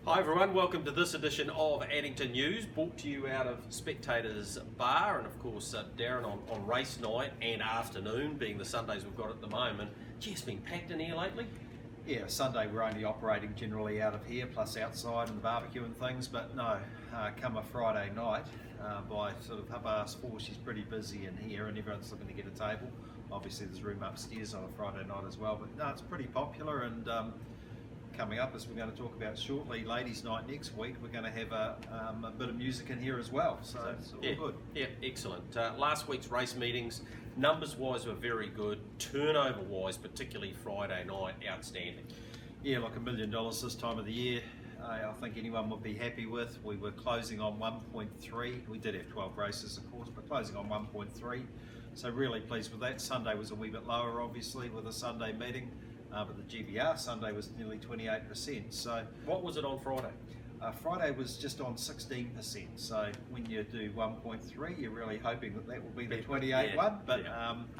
Hi everyone, welcome to this edition of Addington News, brought to you out of Spectators Bar, and of course Darren on race night and afternoon, being the Sundays we've got at the moment. Gee, it's been packed in here lately. Yeah, Sunday we're only operating generally out of here, plus outside and the barbecue and things, but no, come a Friday night, by sort of 4:30 she's pretty busy in here and everyone's looking to get a table. Obviously there's room upstairs on a Friday night as well, but no, it's pretty popular. And coming up, as we're going to talk about shortly, ladies night next week, we're going to have a bit of music in here as well, so it's all good. Yeah, excellent. Last week's race meetings, numbers wise, were very good. Turnover wise, particularly Friday night, outstanding. Yeah, like $1 million this time of the year, I think anyone would be happy with. We were closing on 1.3. We did have 12 races, of course, but closing on 1.3. So really pleased with that. Sunday was a wee bit lower, obviously, with a Sunday meeting. But the GBR Sunday was nearly 28%. So what was it on Friday? Friday was just on 16%. So when you do 1.3, you're really hoping that will be the 28 one. But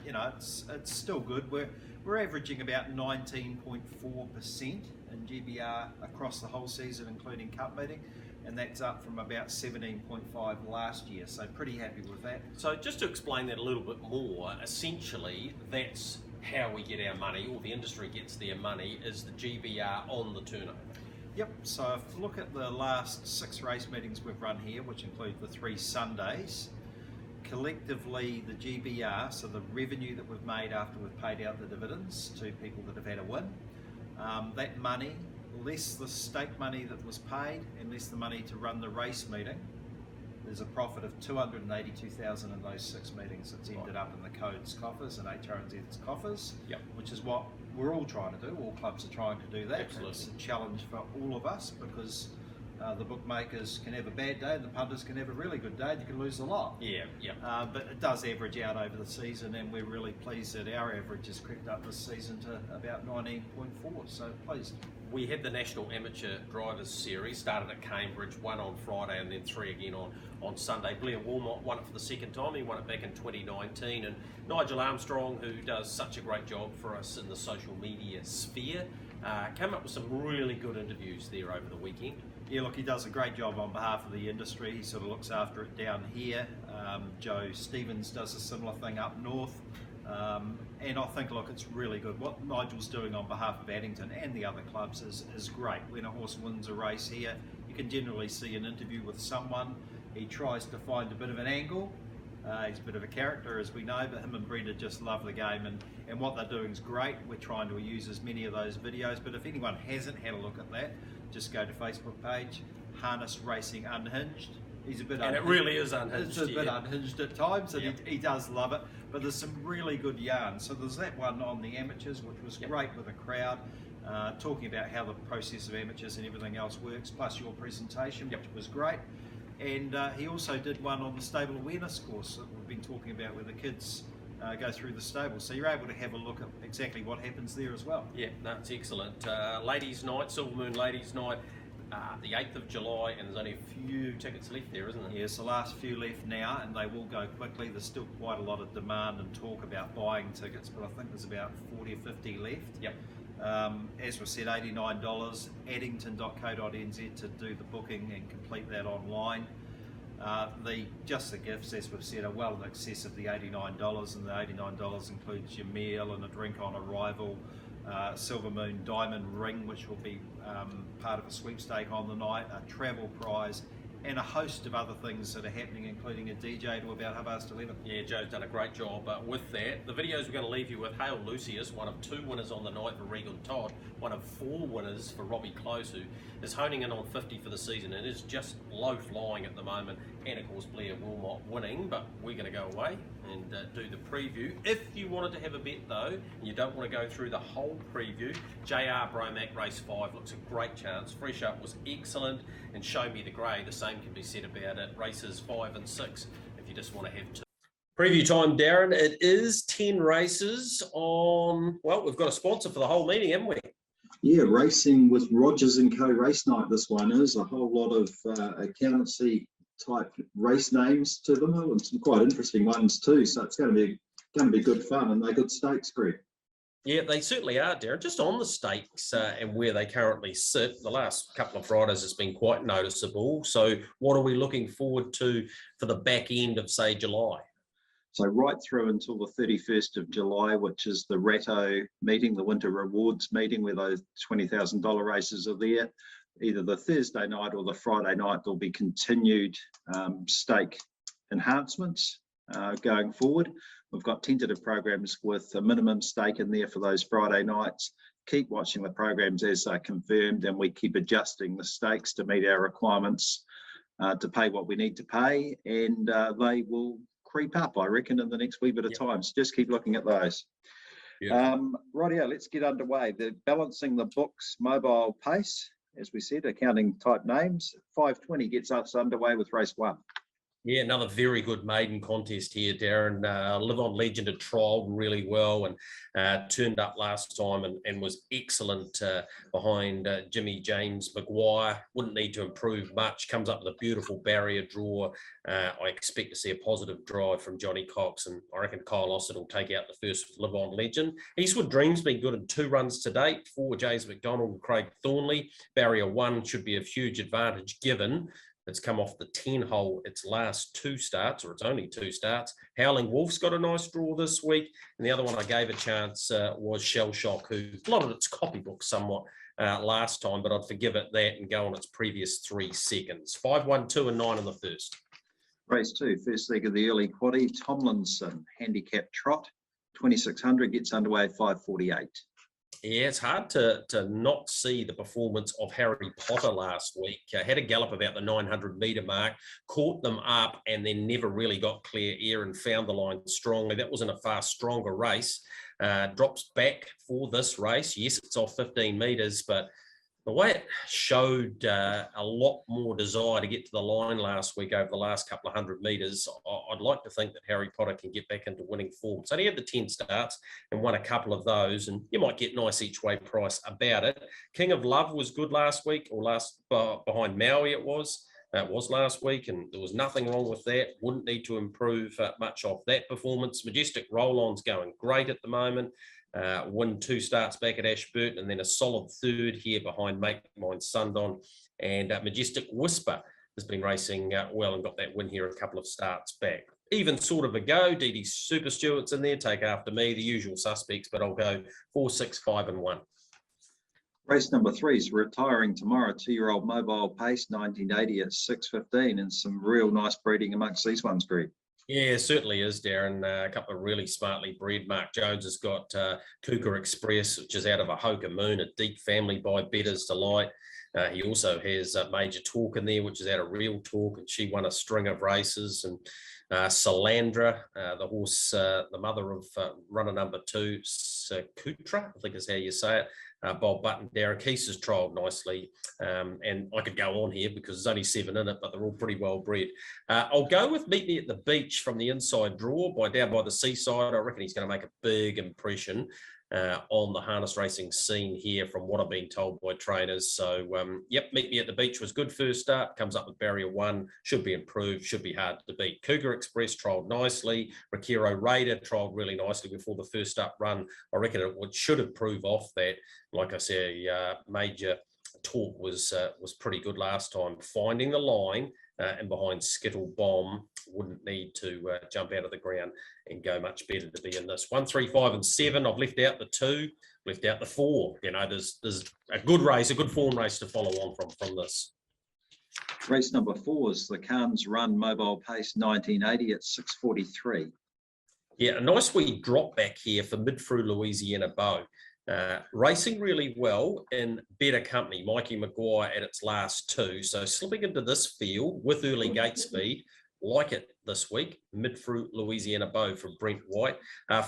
you know, it's still good. We're averaging about 19.4% in GBR across the whole season, including cup meeting, and that's up from about 17.5 last year. So pretty happy with that. So just to explain that a little bit more, essentially that's how we get our money, or the industry gets their money, is the GBR on the turnover. Yep, so if you look at the last 6 race meetings we've run here, which include the 3 Sundays, collectively the GBR, so the revenue that we've made after we've paid out the dividends to people that have had a win, that money, less the stake money that was paid and less the money to run the race meeting, there's a profit of $282,000 in those 6 meetings that's ended up in the Codes coffers and HRNZ's coffers, which is what we're all trying to do. All clubs are trying to do that. Absolutely. It's a challenge for all of us because the bookmakers can have a bad day and the punters can have a really good day and you can lose a lot. But it does average out over the season, and we're really pleased that our average has crept up this season to about 19.4, so pleased. We had the National Amateur Drivers Series, started at Cambridge, 1 on Friday and then 3 again on Sunday. Blair Wilmot won it for the second time. He won it back in 2019, and Nigel Armstrong, who does such a great job for us in the social media sphere, came up with some really good interviews there over the weekend. Yeah, look, he does a great job on behalf of the industry. He sort of looks after it down here. Joe Stevens does a similar thing up north. And I think, look, it's really good. What Nigel's doing on behalf of Addington and the other clubs is great. When a horse wins a race here, you can generally see an interview with someone. He tries to find a bit of an angle. He's a bit of a character, as we know, but him and Brenda just love the game, and what they're doing is great. We're trying to use as many of those videos, but if anyone hasn't had a look at that, just go to Facebook page, Harness Racing Unhinged. He's a bit and unhinged. It really is unhinged. It's a bit unhinged at times, and he does love it, but there's some really good yarns. So there's that one on the amateurs, which was great with a crowd, talking about how the process of amateurs and everything else works, plus your presentation, which was great. And he also did one on the stable awareness course that we've been talking about, where the kids go through the stable. So you're able to have a look at exactly what happens there as well. Yeah, no, it's excellent. Ladies' night, Silver Moon Ladies' night, the 8th of July, and there's only a few tickets left there, isn't there? Yes, the last few left now, and they will go quickly. There's still quite a lot of demand and talk about buying tickets, but I think there's about 40 or 50 left. Yep. As we said, $89, addington.co.nz to do the booking and complete that online. Just the gifts, as we've said, are well in excess of the $89, and the $89 includes your meal and a drink on arrival, Silver Moon diamond ring, which will be part of a sweepstake on the night, a travel prize, and a host of other things that are happening, including a DJ to about 11:30. Yeah, Joe's done a great job with that. The videos we're going to leave you with: Hale Lucius, one of 2 winners on the night for Regan Todd, one of 4 winners for Robbie Close, who is honing in on 50 for the season and is just low flying at the moment, and of course Blair Wilmot winning. But we're going to go away and do the preview. If you wanted to have a bet though, and you don't want to go through the whole preview, JR Bromac race 5 looks a great chance. Fresh Up was excellent, and Show Me the Grey, the same can be said about it. Races 5 and 6 if you just want to have 2. Preview time, Darren. It is 10 races on, well, we've got a sponsor for the whole meeting, haven't we? Yeah, Racing with Rogers & Co race night. This one is a whole lot of accountancy type race names to them, and some quite interesting ones too. So it's going to be good fun, and they're good stakes, Greg. Yeah, they certainly are, Darren. Just on the stakes and where they currently sit, the last couple of Fridays has been quite noticeable. So what are we looking forward to for the back end of, say, July? So right through until the 31st of July, which is the Ratto meeting, the Winter Rewards meeting, where those $20,000 races are there. Either the Thursday night or the Friday night, there'll be continued stake enhancements going forward. We've got tentative programs with a minimum stake in there for those Friday nights. Keep watching the programs as they're confirmed, and we keep adjusting the stakes to meet our requirements to pay what we need to pay, and they will creep up, I reckon, in the next wee bit of time. So just keep looking at those. Rightio, let's get underway. The Balancing the Books mobile pace, as we said, accounting type names. 5:20 gets us underway with race 1. Yeah, another very good maiden contest here, Darren. Live On Legend had trialled really well and turned up last time and was excellent behind Jimmy James Maguire. Wouldn't need to improve much. Comes up with a beautiful barrier draw. I expect to see a positive drive from Johnny Cox, and I reckon Kyle Ossett will take out the first Live On Legend. Eastwood Dream's been good in 2 runs to date for James McDonald and Craig Thornley. Barrier 1 should be of huge advantage given it's come off the 10 hole its last 2 starts, or it's only 2 starts. Howling Wolf's got a nice draw this week. And the other one I gave a chance was Shell Shock, who plotted its copybook somewhat last time, but I'd forgive it that and go on its previous 3 seconds. 5, 1, 2 and 9 in the first. Race 2, first leg of the early quaddie. Tomlinson, handicap trot. 2600 gets underway at 5:48. Yeah, it's hard to not see the performance of Harry Potter last week. Had a gallop about the 900-metre mark, caught them up, and then never really got clear air and found the line strongly. That wasn't a far stronger race. Drops back for this race. Yes, it's off 15 metres, but the way it showed a lot more desire to get to the line last week over the last couple of 100 metres, I'd like to think that Harry Potter can get back into winning form. So he had the 10 starts and won a couple of those, and you might get nice each way price about it. King of Love was good last week, or behind Maui it was. That was last week, and there was nothing wrong with that. Wouldn't need to improve much off that performance. Majestic Roll-On's going great at the moment. Won 2 starts back at Ashburton, and then a solid third here behind Make Mine Sundon. And Majestic Whisper has been racing well and got that win here a couple of starts back. Even sort of a go. DD Super Stewart's in there. Take after me, the usual suspects, but I'll go 4, 6, 5 and 1. Race number 3 is retiring tomorrow. 2-year-old mobile pace, 1980 at 6:15, and some real nice breeding amongst these ones, Greg. Yeah, certainly is, Darren. A couple of really smartly bred. Mark Jones has got Cougar Express, which is out of a Hoka Moon, a Deep Family by Better's Delight. He also has Major Talk in there, which is out of Real Talk, and she won a string of races. And Salandra, the horse, the mother of runner number 2, Sakutra, I think is how you say it. Bob Button, Darren Keese has trialled nicely, and I could go on here because there's only 7 in it, but they're all pretty well bred. I'll go with Meet Me at the Beach from the inside draw down by the seaside. I reckon he's going to make a big impression on the harness racing scene here from what I've been told by trainers. So, yep, Meet Me at the Beach was good first start, comes up with barrier 1, should be improved, should be hard to beat. Cougar Express trialled nicely. Rakiro Raider trialled really nicely before the first up run. I reckon it should improve off that. Like I say, Major Talk was pretty good last time. Finding the line and behind Skittle Bomb wouldn't need to jump out of the ground and go much better to be in this. 1, 3, 5 and 7. I've left out the 2, left out the 4. You know, there's a good race, a good form race to follow on from this. Race number 4 is the Carnes Run mobile pace, 1980 at 6:43. Yeah, a nice wee drop back here for Mid-Through Louisiana Bow. Racing really well in better company. Mikey Maguire at its last 2. So slipping into this field with early gate speed, like it this week. Mid-Through Louisiana Bow from Brent White.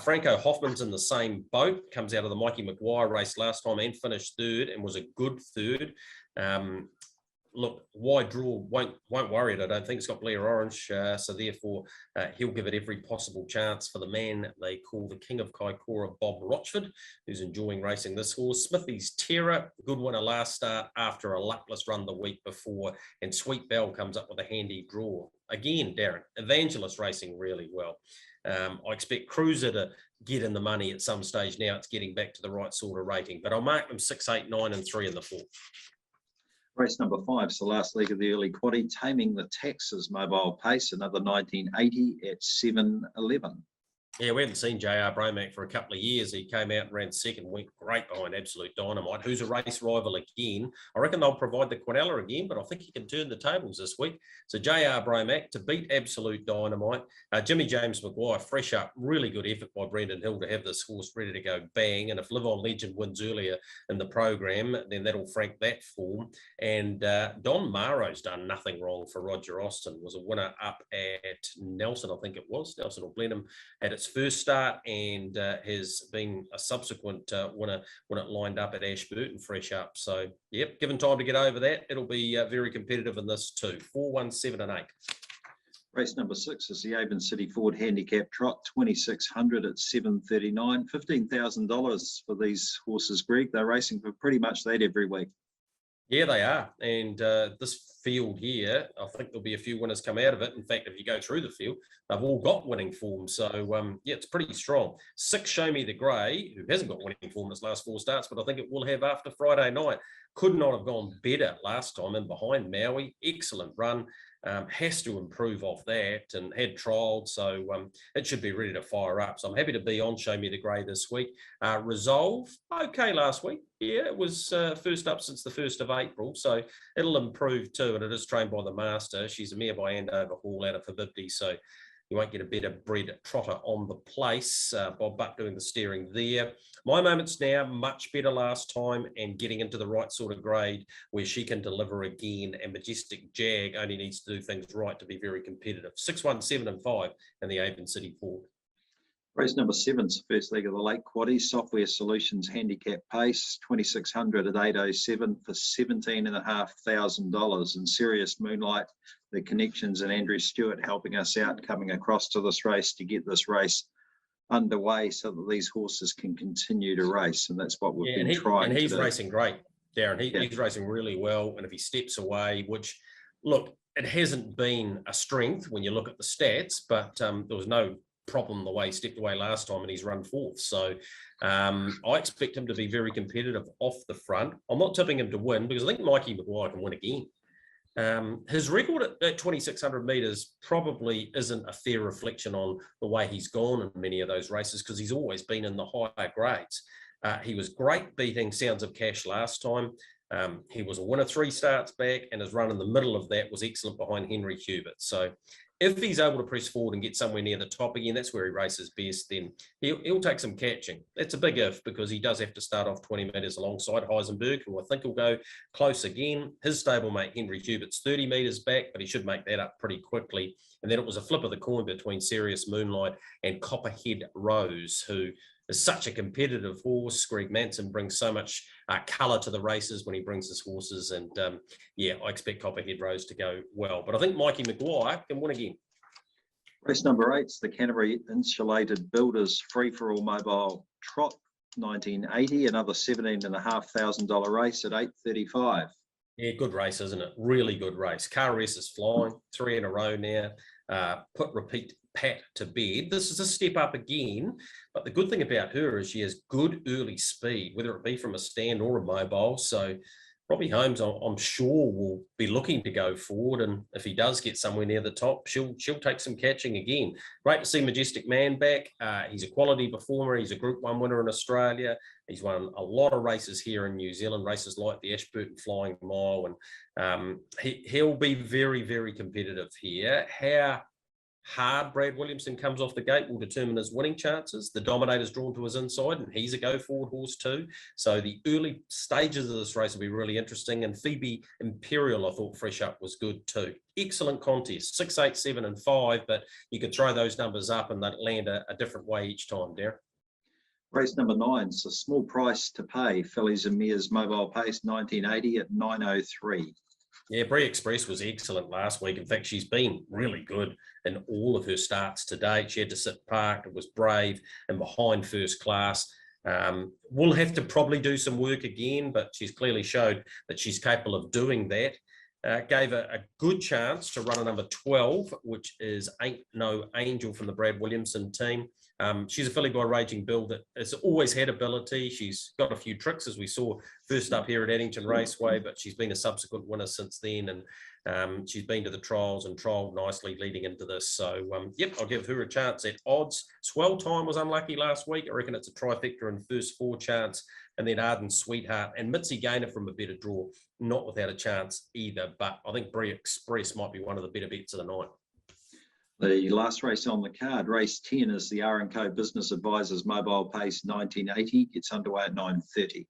Franco Hoffman's in the same boat. Comes out of the Mikey Maguire race last time and finished 3rd and was a good 3rd. look, wide draw won't worry it. I don't think it's got Blair Orange, so therefore he'll give it every possible chance for the man they call the King of Kaikoura, Bob Rochford, who's enjoying racing this horse. Smithy's Terror, good winner last start after a luckless run the week before, and Sweet Bell comes up with a handy draw. Again, Darren, Evangelist racing really well. I expect Cruiser to get in the money at some stage now. It's getting back to the right sort of rating, but I'll mark them 6, 8, 9 and 3 in the 4th. Race number 5 is the last leg of the early quaddie, Taming the Taxes Mobile Pace, another 1980 at 7:11. Yeah, we haven't seen JR Bromack for a couple of years. He came out and ran second, went great behind Absolute Dynamite, who's a race rival again. I reckon they'll provide the Quinella again, but I think he can turn the tables this week. So JR Bromack to beat Absolute Dynamite. Jimmy James Maguire, fresh up, really good effort by Brendan Hill to have this horse ready to go bang. And if Live On Legend wins earlier in the program, then that'll frank that form. And Don Maro's done nothing wrong for Roger Austin. Was a winner up at Nelson, I think it was. Nelson or Blenheim at its first start, and has been a subsequent winner when it lined up at Ashburton, fresh up. So, yep, given time to get over that, it'll be very competitive in this too. 4, 1, 7 and 8. Race number 6 is the Avon City Ford Handicap Trot, 2600 at 7:39. $15,000 for these horses, Greg. They're racing for pretty much that every week. Yeah, they are. And this field here, I think there'll be a few winners come out of it. In fact, if you go through the field, they've all got winning form. So, yeah, it's pretty strong. 6, Show Me the Grey, who hasn't got winning form in its last 4 starts, but I think it will have after Friday night. Could not have gone better last time, and behind Maui. Excellent run. Has to improve off that, and had trialled, so it should be ready to fire up. So I'm happy to be on Show Me the Grey this week. Resolve, okay last week. Yeah, it was first up since the 1st of April, so it'll improve too, and it is trained by the master. She's a mare by Andover Hall out of Habibdi, so you won't get a better bred trotter on the place. Bob Butt doing the steering there. My Moments Now, much better last time and getting into the right sort of grade where she can deliver again. And Majestic Jag only needs to do things right to be very competitive. 6, 1, 7 and 5 in the Avon City Ford. Race number 7 is the first leg of the late quaddie, Software Solutions Handicap Pace, 2600 at 8:07 for $17,500. And Serious Moonlight, the connections, and Andrew Stewart helping us out, coming across to this race to get this race underway so that these horses can continue to race. And that's what we've been trying. And he's to do. racing great, Darren. He's racing really well. And if he steps away, which, look, it hasn't been a strength when you look at the stats, but there was no problem the way he stepped away last time and he's run 4th. So I expect him to be very competitive off the front. I'm not tipping him to win because I think Mikey Maguire can win again. His record at 2,600 metres probably isn't a fair reflection on the way he's gone in many of those races because he's always been in the higher grades. He was great beating Sounds of Cash last time. He was a winner 3 starts back, and his run in the middle of that was excellent behind Henry Hubert. So if he's able to press forward and get somewhere near the top again, that's where he races best, then he'll take some catching. That's a big if because he does have to start off 20 metres alongside Heisenberg, who I think will go close again. His stablemate, Henry Hubert's 30 metres back, but he should make that up pretty quickly. And then it was a flip of the coin between Serious Moonlight and Copperhead Rose, who is such a competitive horse. Greg Manson brings so much colour to the races when he brings his horses. And yeah, I expect Copperhead Rose to go well. But I think Mikey Maguire can win again. Race number 8 is the Canterbury Insulated Builders Free-for-All Mobile Trot, 1980, another $17,500 race at 8:35. Yeah, good race, isn't it? Really good race. Car race is flying, 3 in a row now. Put repeat Pat to bed. This is a step up again, but the good thing about her is she has good early speed, whether it be from a stand or a mobile. So Robbie Holmes, I'm sure, will be looking to go forward, and if he does get somewhere near the top, she'll take some catching again. Great to see Majestic Man back. He's a quality performer. He's a Group 1 winner in Australia. He's won a lot of races here in New Zealand, races like the Ashburton Flying Mile, and he'll be very, very competitive here. How hard Brad Williamson comes off the gate will determine his winning chances. The Dominator's drawn to his inside, and he's a go-forward horse too. So the early stages of this race will be really interesting. And Phoebe Imperial, I thought fresh up was good too. Excellent contest, 6, 8, 7 and 5, but you could throw those numbers up and they'd land a different way each time, Darren. Race number 9 is a small price to pay. Fillies and Mears Mobile Pace, 1980 at 9:03. Yeah, Brie Express was excellent last week. In fact, she's been really good in all of her starts to date. She had to sit parked, it was brave and behind first class. We'll have to probably do some work again, but she's clearly showed that she's capable of doing that. Gave a good chance to run a number 12, which is Ain't No Angel from the Brad Williamson team. She's a filly by Raging Bill that has always had ability. She's got a few tricks, as we saw first up here at Addington Raceway, but she's been a subsequent winner since then, and she's been to the trials and trialled nicely leading into this. So, yep, I'll give her a chance at odds. Swell Time was unlucky last week. I reckon it's a trifecta and first 4 chance, and then Ardent Sweetheart and Mitzi Gaynor from a better draw, not without a chance either. But I think Brie Express might be one of the better bets of the night. The last race on the card, race 10, is the R&Co Business Advisors Mobile Pace 1980. Gets underway at 9:30.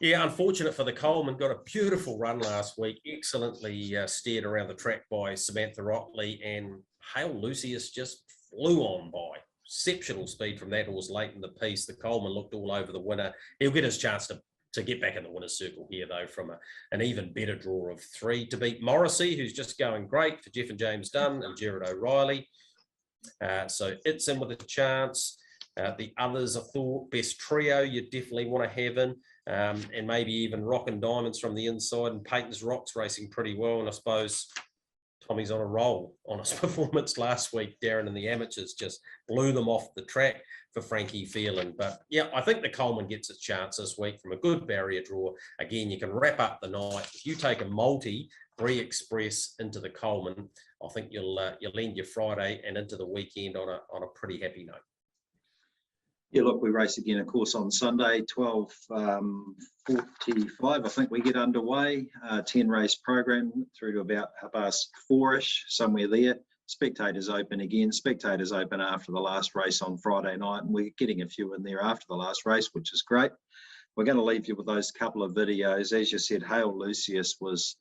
Yeah, unfortunate for the Coleman. Got a beautiful run last week. Excellently steered around the track by Samantha Rockley, and Hail Lucius just flew on by. Exceptional speed from that horse late in the piece. The Coleman looked all over the winner. He'll get his chance to get back in the winner's circle here, though, from an even better draw of 3 to beat Morrissey, who's just going great for Jeff and James Dunn and Gerard O'Reilly. So it's in with a chance. The others, I thought, Best Trio, you definitely want to have in, and maybe even Rockin' Diamonds from the inside, and Peyton's Rocks racing pretty well. And I suppose Tommy's on a roll on his performance last week. Darren and the amateurs just blew them off the track for Frankie Phelan. But yeah, I think the Coleman gets its chance this week from a good barrier draw. Again, you can wrap up the night. If you take a multi, Brie Express into the Coleman, I think you'll end your Friday and into the weekend on a pretty happy note. Yeah, look, we race again, of course, on Sunday, 12:45. I think we get underway. 10 race program through to about 4:30, somewhere there. Spectators open again. Spectators open after the last race on Friday night, and we're getting a few in there after the last race, which is great. We're going to leave you with those couple of videos. As you said, Hail Lucius was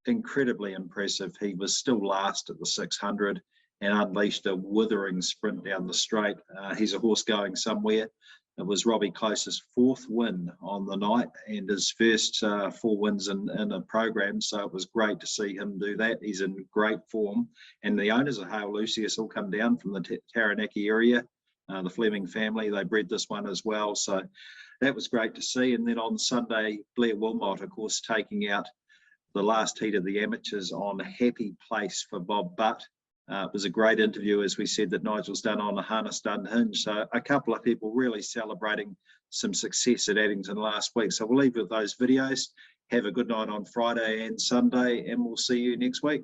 incredibly impressive. He was still last at the 600 and unleashed a withering sprint down the straight. He's a horse going somewhere. It was Robbie Close's 4th win on the night and his first 4 wins in a program. So it was great to see him do that. He's in great form. And the owners of Hail Lucius all come down from the Taranaki area. The Fleming family, they bred this one as well. So that was great to see. And then on Sunday, Blair Wilmot, of course, taking out the last heat of the amateurs on Happy Place for Bob Butt. It was a great interview, as we said, that Nigel's done on the Harness Unhinged. So a couple of people really celebrating some success at Addington last week. So we'll leave you with those videos. Have a good night on Friday and Sunday, and we'll see you next week.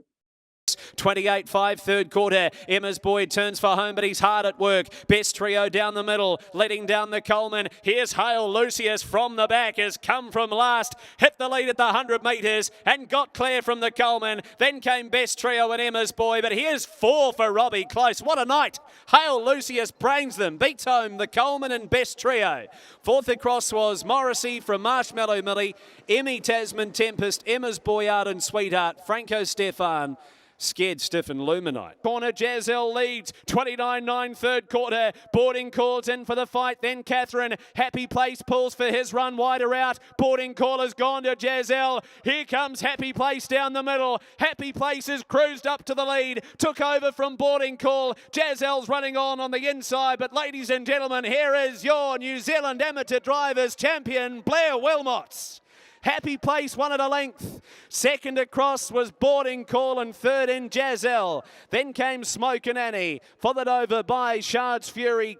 28-5, 3rd quarter. Emma's Boyd turns for home, but he's hard at work. Best Trio down the middle, letting down the Coleman. Here's Hail Lucius from the back, has come from last, hit the lead at the 100 metres and got clear from the Coleman. Then came Best Trio and Emma's Boy, but here's 4 for Robbie Close. What a night. Hail Lucius brains them, beats home the Coleman and Best Trio. 4th across was Morrissey from Marshmallow Millie, Emmy Tasman Tempest, Emma's Boy Ardent Sweetheart, Franco Stefan, Scared Stiff and Luminite. Corner, Jazelle leads, 29-9, 3rd quarter. Boarding calls in for the fight, then Catherine. Happy Place pulls for his run wider out. Boarding call has gone to Jazelle. Here comes Happy Place down the middle. Happy Place has cruised up to the lead, took over from Boarding Call. Jazelle's running on the inside, but ladies and gentlemen, here is your New Zealand Amateur Drivers Champion, Blair Wilmots. Happy Place won at a length. 2nd across was Boarding Call and 3rd in Jazelle. Then came Smoke and Annie, followed over by Shard's Fury.